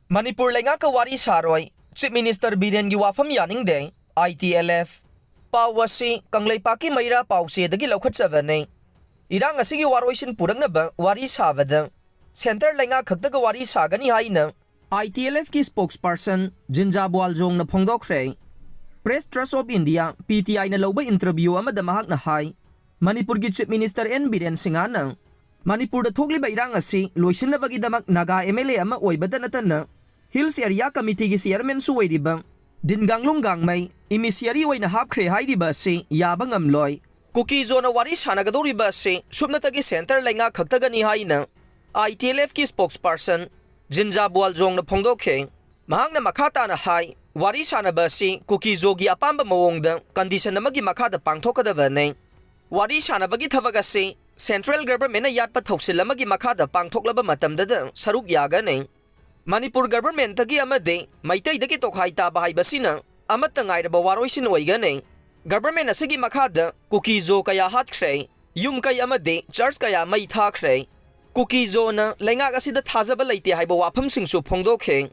Manipur Leingakka Wari Saroi, Chief Minister Biren gi Wapham Yaningde, ITLF. Pawasi Kanglay Paki Mayra Pause the Gilokhatsavane. Irang asigi waroisin Puranaba, Wari Savada. Center Leingakka Wari Sagani Haina. ITLF ki spokesperson, Jinjabwal Jong na Pongdokre. Press Trust of India, PTI na loba interview amadamahak na hai. Manipur gi Chief Minister N. Biren Singana. Manipur da thogli ba irang asi, loisin na bagidamak naga MLA ama oibada na tana. Hills Area Committee gi chairman suway diba. Dinganglong gangmay, imisyari way na hapkre hai diba si, yabang amloy. Kuki zona wari sanagador diba si, subnatagi center Leingakka gani hai na. ITLF ki spokesperson, Jinjabwal Jong na Pongdokhe. Mahang na makata na hai, wari sanaba si, kuki zogi apamba mawongda, kondisyon na magi makada pangthokadava ne. Wari sanabagi thavagasi, Central Government na yatpa thoksil magi makada pangthoklaba matamdada saruk yaga ne. Manipur Government tagi amade, maitay daki tokhay tabahay basina, amat na ngayraba waroisin oiga ne. Government na sige makada, kukizo kaya hatkre, yung kay amade, church kaya may thakre. Kukizo na Leingakka sida thazaba laiti hayba Wapham singsu Pongdokhe.